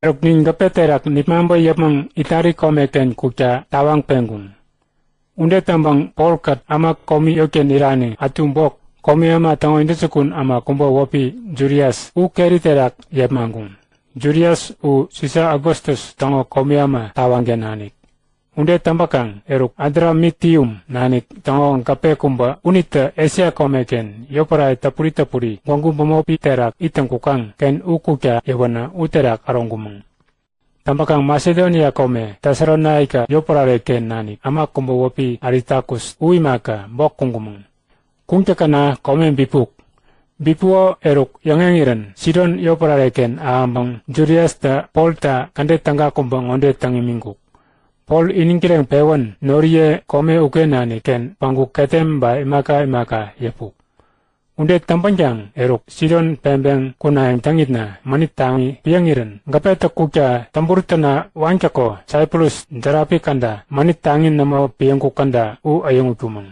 erok nin gapeterak nipmambo yapang itari komeken kukya tawang pengung. Unde tambang polkat ama komi yoken irani atumbok komi ama tango indesukun ama kumbo wopi Julius u keriterak yapmangung. Julius u sisa Agustus tango komi ama tawanggen nanik. Unde tambakang eruk Adramitium nanik tango kape kumba unita Asia komeken yoparai tapuri gonggu momopi terak itang kukang ken ukukya yawana uterak arongumang. Tambakang Macedonia kome Thessalonica yoparare ken nanik ama kumba wopi Aristarchus uimaka bok kungumang. Kungkakana komen bipuk. Bipuo eruk yangengiran Sidon yoparare ken aambang Julius ta Polta kande tangga kumbang onde tangimingkuk. Paul iningkireng pewan norie kome ukenani ken panggu ketem ba imaka yepuk. Unde tampanjang eruk Sidon pembeng kunayang tangitna manit tangi piyangiran. Gapeta kukya tamburutana wancako Cyprus jarapi kanda manit tangin nama piyangku kanda u ayong utumang.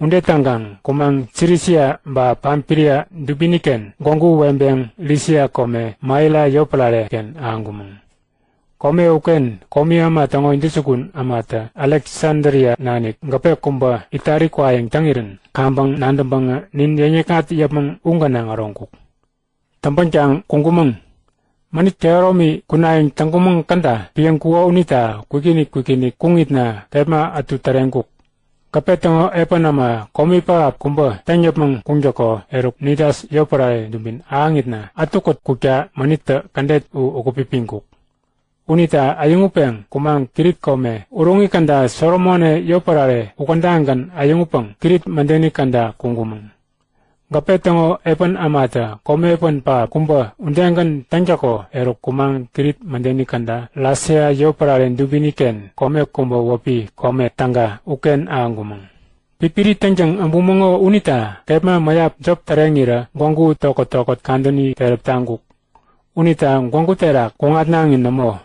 Unde tanggang kumang Sirisia ba Pampilia dubiniken gonggu wembeng Lisia kome maila yoplare ken aangumang. Kome uken komi ama tango indisukun amata Alexandria nanik gape kumba itari kwayang tangiran kambang nandambang nin yenyekat yapang unganang arongkuk. Tampanjang kungkumang manit teromi kunayang tangkumang kanda piyang kuwa unita kuikini kungitna tema atu tarengkuk. Gape tango epa nama komi pa kumba tanyapang kungjako eruk nidas yoparay dumin aangitna atukot kukya manita kandet u ukupipingkuk. Unita ayungupeng kumang kirit kome urungi kanda Solomone yoparare ukandangan ayungupeng kirit mandeni kanda kungkumang. Gape tango epan amata kome epan pa kumba undangan tanjako eruk kumang kirit mandeni kanda lasea yoparare dubiniken kome kumba wopi kome tangga uken aangkumang. Pipiri tanjang ambumongo unita kema mayap job tarengira gonggu tokot kandoni terep tangguk. Unita gonggu terak kungat nangin namo.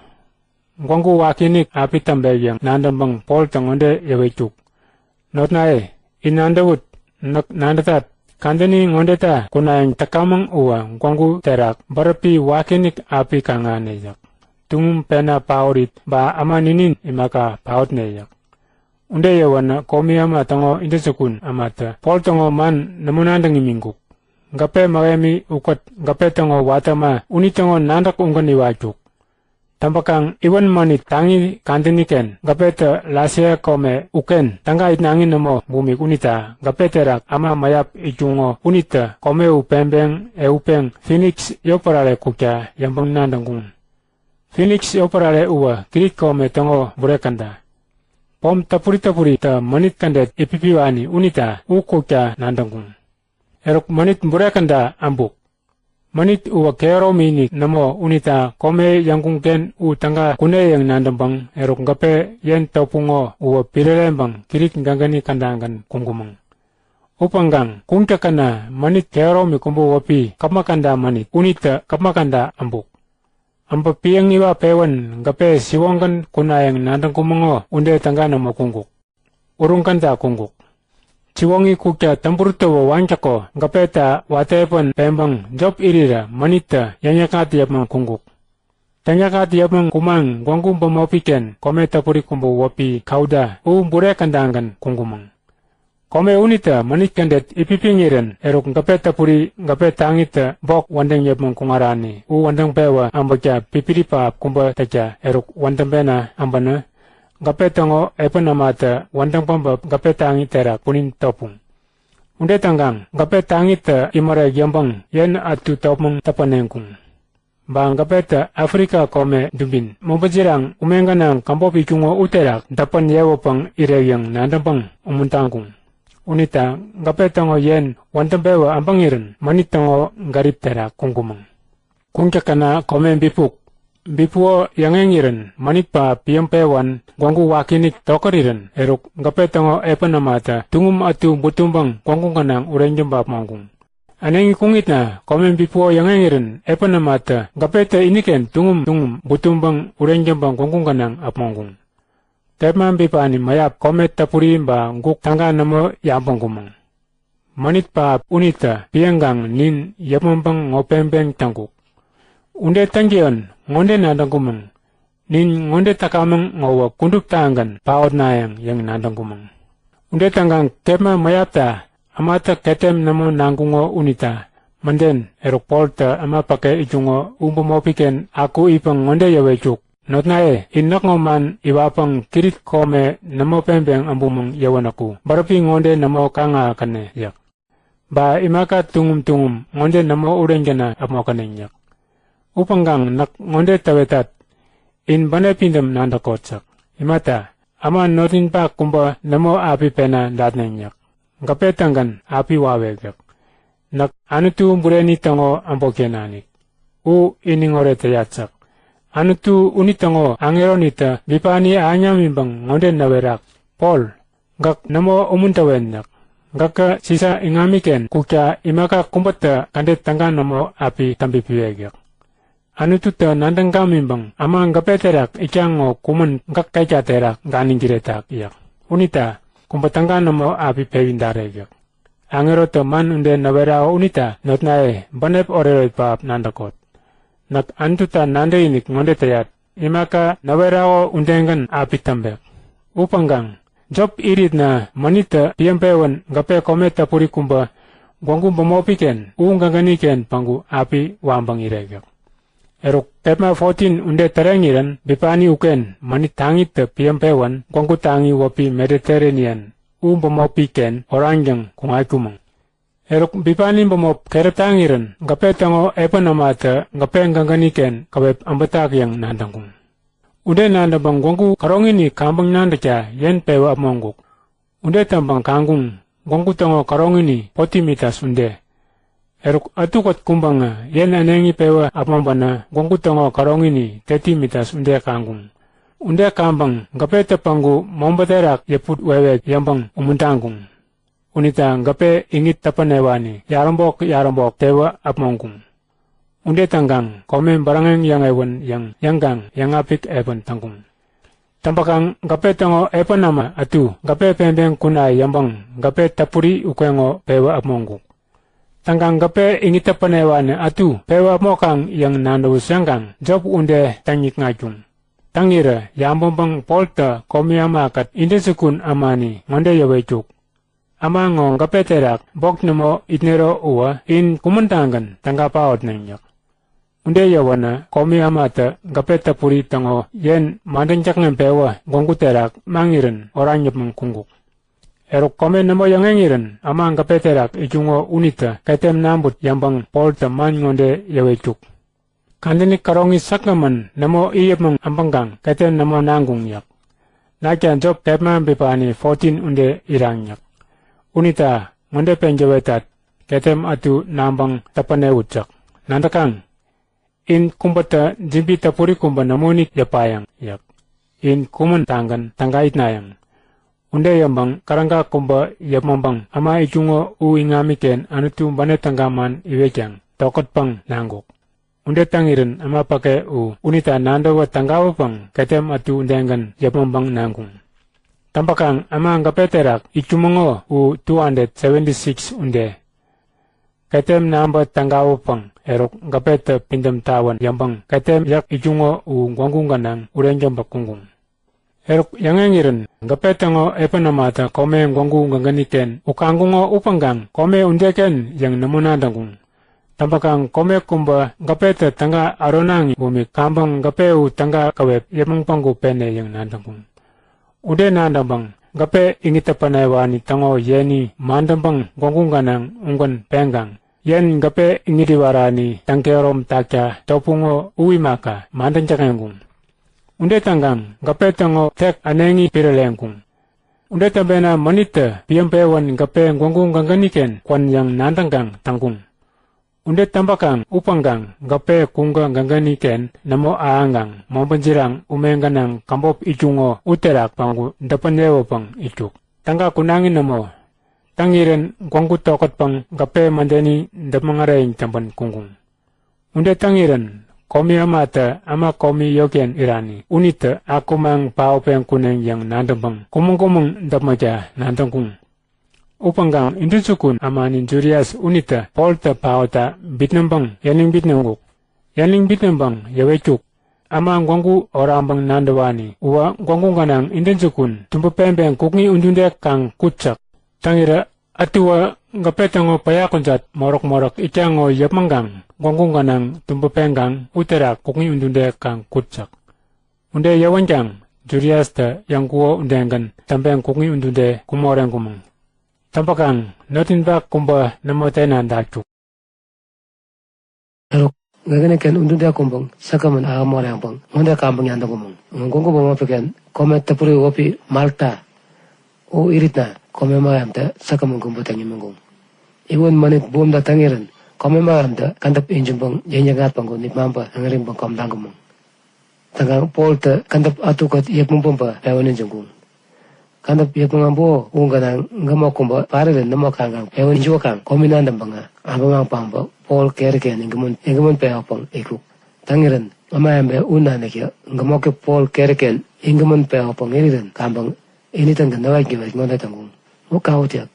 Gonggu wakinik api tambeyang nandambang Paul tangonde yawechuk. Notnae, inandawut, nandatat, kandani ngondeta kunayang takamang uwa gonggu terak barapi wakinik api kanganeyak. Tungum pena paurit ba amaninin imaka paut neyak. Unde yawana komi ama tango indesukun amata Paul tango man namunandang imingkuk. Gape magami ukot gape tango watama unitango nandak ungani wachuk. Tampakang iwan manit tangi kandiniken gapeta lasya kome uken tangga itnangin namo bumi unita gapeterak ama mayap ijungo unita kome upembeng upeng Phoenix yoparare kukya yambang nandangkun. Phoenix yoparare uwa kirit kome tango burekanda. Pom tapuri ta manit kandet ipipiwani unita ukukya nandangkun. Erok manit burekanda ambuk. Manit uwa kero minik namo unita kome yangkungken u tangga kune yang nandambang erok gape yen topungo uwa pirelembang kirit gangani kandangan kungkumang. Upanggang kungkakana manit kero mi kumbu wapi kamakanda manit unita kamakanda ambuk. Amba piyang iwa pewan gape siwangkan kunayang nandang kumango unde tangga namo kungkuk. Urung kanda kungkuk. Ciwangi kukya tamburutawa wancako gapeta watepon pembang job irira manita yanyakati yapang kungkuk. Tanyakati yapang kumang gonggung pamapiken kome tapuri kumbu wapi kauda bure kandangan kungkumang. Kome unita manit kandet ipipingiran erok gapeta puri gapeta angita bok wandang yapang kungarani wandang pewa ambakya pipiripa kumba taja erok wandang pena ambana. Gapetango epanamata wandang pamba gapetangi terak punin topung. Unde tanggang gapetangi te imare yambang yen atu topung tapanengkung. Bang gapeta Afrika kome dumbin mubajirang umenganang kampopi kungo uterak dapan yewopang ireyang nandapang umuntangkung. Unita gapetango yen wandang bewa ambangiran manitango garip terak kungkumang. Kungkakana kome bipuk. Bipuo yangengiran manitpa piyampewan gonggu wakinik tokariran eruk gapetango epanamata tungum atu butumbang gonggung kanang urenjambap mangkung. Anengi kungitna komen bipuo yangengiran epanamata gapeta iniken tungum butumbang urenjambang gonggung kanang apmangkung. Tepman bipani mayap komet tapuri ba nguk tangga namo yampangkumang. Manitpa unita piyanggang nin yapambang ngopembeng tangkuk. Unde tanggion ngonde nandang kumang. Nin ngonde takamang ngawa kundup taangan paot nayang yang nandang kumang. Unde tanggang kema mayapta amata ketem namo nangkungo unita. Manden erok polta ama pakai ijungo umpumopiken aku ipang ngonde yawechuk. Not nae, inak ngoman iwapang kirit kome namo pembeng ambumang yawanaku. Barapi ngonde namo kanga kane yak. Ba imaka tungum ngonde namo urenjana amo kane yak. Upanggang nak ngonde tawetat. In bane pindam nanda kotsak. Imata, ama notin pa kumba namo api pena datneng yak. Ngapetanggan api wawe yak. Nak anutu bureni tango ambokenanik. Iningore tayatsak. Anutu unitango angeronita bipani anyamimbang ngonde nawerak. Paul, gak namo umuntawenyak. Gaka sisa ingamiken kukya imaka kumbata kandet tangga namo api tambipiwegyak. Anutu ta nandang kamimbang ama ngapeterak ichango kumun gak kaijaterak ganingiretak yak. Unita kumbatangga namo api pewindaregyak. Angerota man unde nawerao unita notnae banep oreroi paap nandakot. Nak antuta nande inik ngonde tayat, imaka nawerao undengan api tambek. Upanggang, job irit na manita piyampewan gape kometa puri kumba, gwangkum pamopiken, uungganganiken pangu api wambang iregak. Erok kepma 14 unde tarengiran, bipani uken, manit tangit te piyampewan, gwangku tangi wapi Mediterranean, pamopiken, orangjang kungay kumang. Erok bipani bomop keretangiran gape tango epa namata gape ganganiken kawep ambatak yang nandangkung. Ude nandabang gongku karongini kambang nandacha yen pewa amongkuk. Ude tambang kanggung gongku tango karongini potimitas unde. Erok atukot kumbanga yen anengi pewa amambana gongku tango karongini tetimitas unde kanggung. Unde kambang gape tepanggu mombaterak yeput wewe yambang umundangkung. Unita gape ingit tapanewani yarambok tewa apmongkung. Unde tanggang komen barangeng yang ewan yang yanggang yang apik ewan tangkung. Tampakang gape tango epan nama atu gape pembeng kunai yambang gape tapuri ukwengo pewa apmongkung. Tanggang gape ingit tapanewani atu pewa mokang yang nandawu sanggang job unde tangik ngajung. Tangira yambang bang polta komiyama kat indesukun amani ngonde yawechuk. Ama ngong kapeterak bok namo itnero uwa in kumuntangan tangga paot nangyak. Unde yawana komi amata gapeta puri tango yen mandancak ngempewa gongkuterak mangiren oranyap mengkungkuk. Erok kome namo yang engiren ama kapeterak ijungo unita ketem nambut yambang polta man ngonde yawechuk. Kandini karongi saknaman namo iyap meng ambanggang ketem namo nanggung yak. Nakyan job kepman bipani 14 unde irangyak. Unita ngonde penjawetat ketem atu nambang tapane utsak. Nandakang in kumbata jimpi tapuri kumba namonik yapayang yak. In kuman tanggan tanggait nayang. Unde yambang karangga kumba yapmambang ama ijungo uingamiken anutu bane tanggaman iwejang tokot pang nanggok. Unde tangiren ama pake unita nandawa tanggawa pang ketem atu undengan yapmambang nanggung. Tampakang ama ngapeterak icumongo 276 unde. Ketem namba tanggawo pang erok ngapete pindam tawan yambang ketem yak ijungo gwanggunganang urenjam bakunggung. Erok yangengiren ngapetango epanamata kome gwanggunganiken ukanggungo upanggang kome undeken yang namunandanggung. Tampakang kome kumba ngapete tangga aronangi bumi kambang ngapeu tangga kawep yamang panggu pene yang nandanggung. Ude nandambang, gape ingita panaiwani tango yeni mandambang gonggunganang unggan penggang. Yen gape ingiriwarani tangkerom takya topungo uwimaka mandanjakenggung. Unde tanggang, gape tango tek anengi pirelenggung. Unde tabena manita piyampewan gape gonggunganiken kwan yang nandanggang tanggung. Unde tambakang upanggang gape kungga ganganiken namo aangang mombanjirang umengganang kambop ijungo uterak pangu dapanewo pang ijuk. Tangga kunangin namo tangiren gwangku tokot pang gape mandeni dapangareing tamban kunggung. Unde tangiren komi amata ama komi yogen irani unita akumang paupeng kuneng yang nandambang kumung dapmaja nandangkung. Upanggang indusukun amanin Julius unita polta pauta bitnambang yaning bitnangguk. Yaling bitembang yawechuk. Ama ngwangu ora ambang nandawani. Uwa ngwangu ganang indensukun. Tumpu pembeng kukni undunde kang kutsak. Tangira atiwa ngapetango payakonjat morok-morok ikango yapmanggang. Ngwangu ganang tumpu penggang utera kukni undunde kang kutsak. Unde yawanjang juriasta yang kuo undengan tampeng kukni undunde kumoreng kumang. Tampakang notin ba kumba namotenan dachuk. Ngagane ken undunda kumbang sakaman agamore bang ngonda kambang yanda kumang ngongo bama peken kome tapuri wopi Malta o iritna kome maamta sakaman kumbo tangi mangong iwon manit bomda tangiran kome maamta kandap injum bang jenjangat bang ni mampa angaring bang kom dangumang tangang polta kandap atukat yakmum pompa pewanin jungkung kandap yakmangambo unganang ngamo kumba pariren namo kangang pewanin jokang kominandam banga abang pamba Paul kerken ingamun peapang ikuk. Tangiran amayambe unanekya ngamoke Paul kerken ingamun peapang iriran kambang initan ganawai giwai ngonda tanggung. Mukawtiak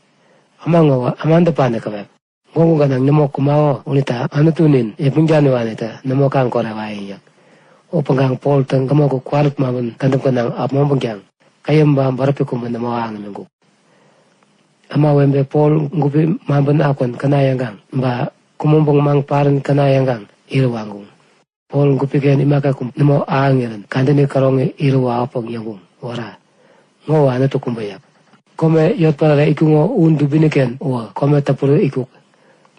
amangawa amanda panekawe. Ngongu ganang namo kumawa unita anutunin ipingjani wanita namo kang korawai yak. Upanggang Paul tang ngamoko kwalut mamun kandam kanang apmambangyang kayamba barapikum namo ang minggu. Amawembe Paul ngupi maban akon kanayangang ba kumumbong mang paran kanayanggang irwangung. Paul ngupiken imaka kum namo aangiran kandani karongi irwa apang yanggung wara. Ngawa na to kumbayak. Kome yot para ikungo undu biniken wa kome tapuru ikuk.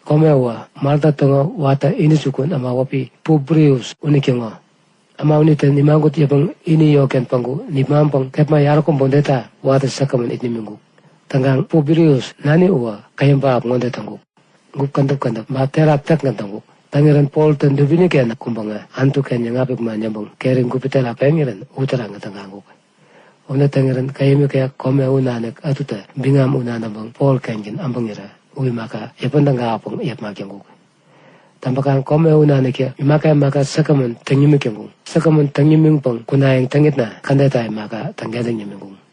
Kome wa Malta tongo wata inisukun ama wapi Publius unikengo. Ama uniten imangut yapang ini yoken panggu ni mampang kepma yarakom bondeta wata sakaman itnimingu. Tanggang Publius nani uwa kayamba ap ngonde tanggu. Ngup kandap ma terap tak ngantangu. Tangiran Paul ten dubini kena kumbanga antu kenya ngapik manyambang kering kupitela pengiran utara ngatanggangu. Una tangiran kayami kaya kome unanek atuta bingam unanambang Paul kenjin ambangira uwi maka yapandang apang yap makyanggu. Tampakang kome unanek ya maka sakaman tanyimikyangu. Sakaman tanyiming pang kunayang tangit na kandatay maka tanggadang nyaminggu.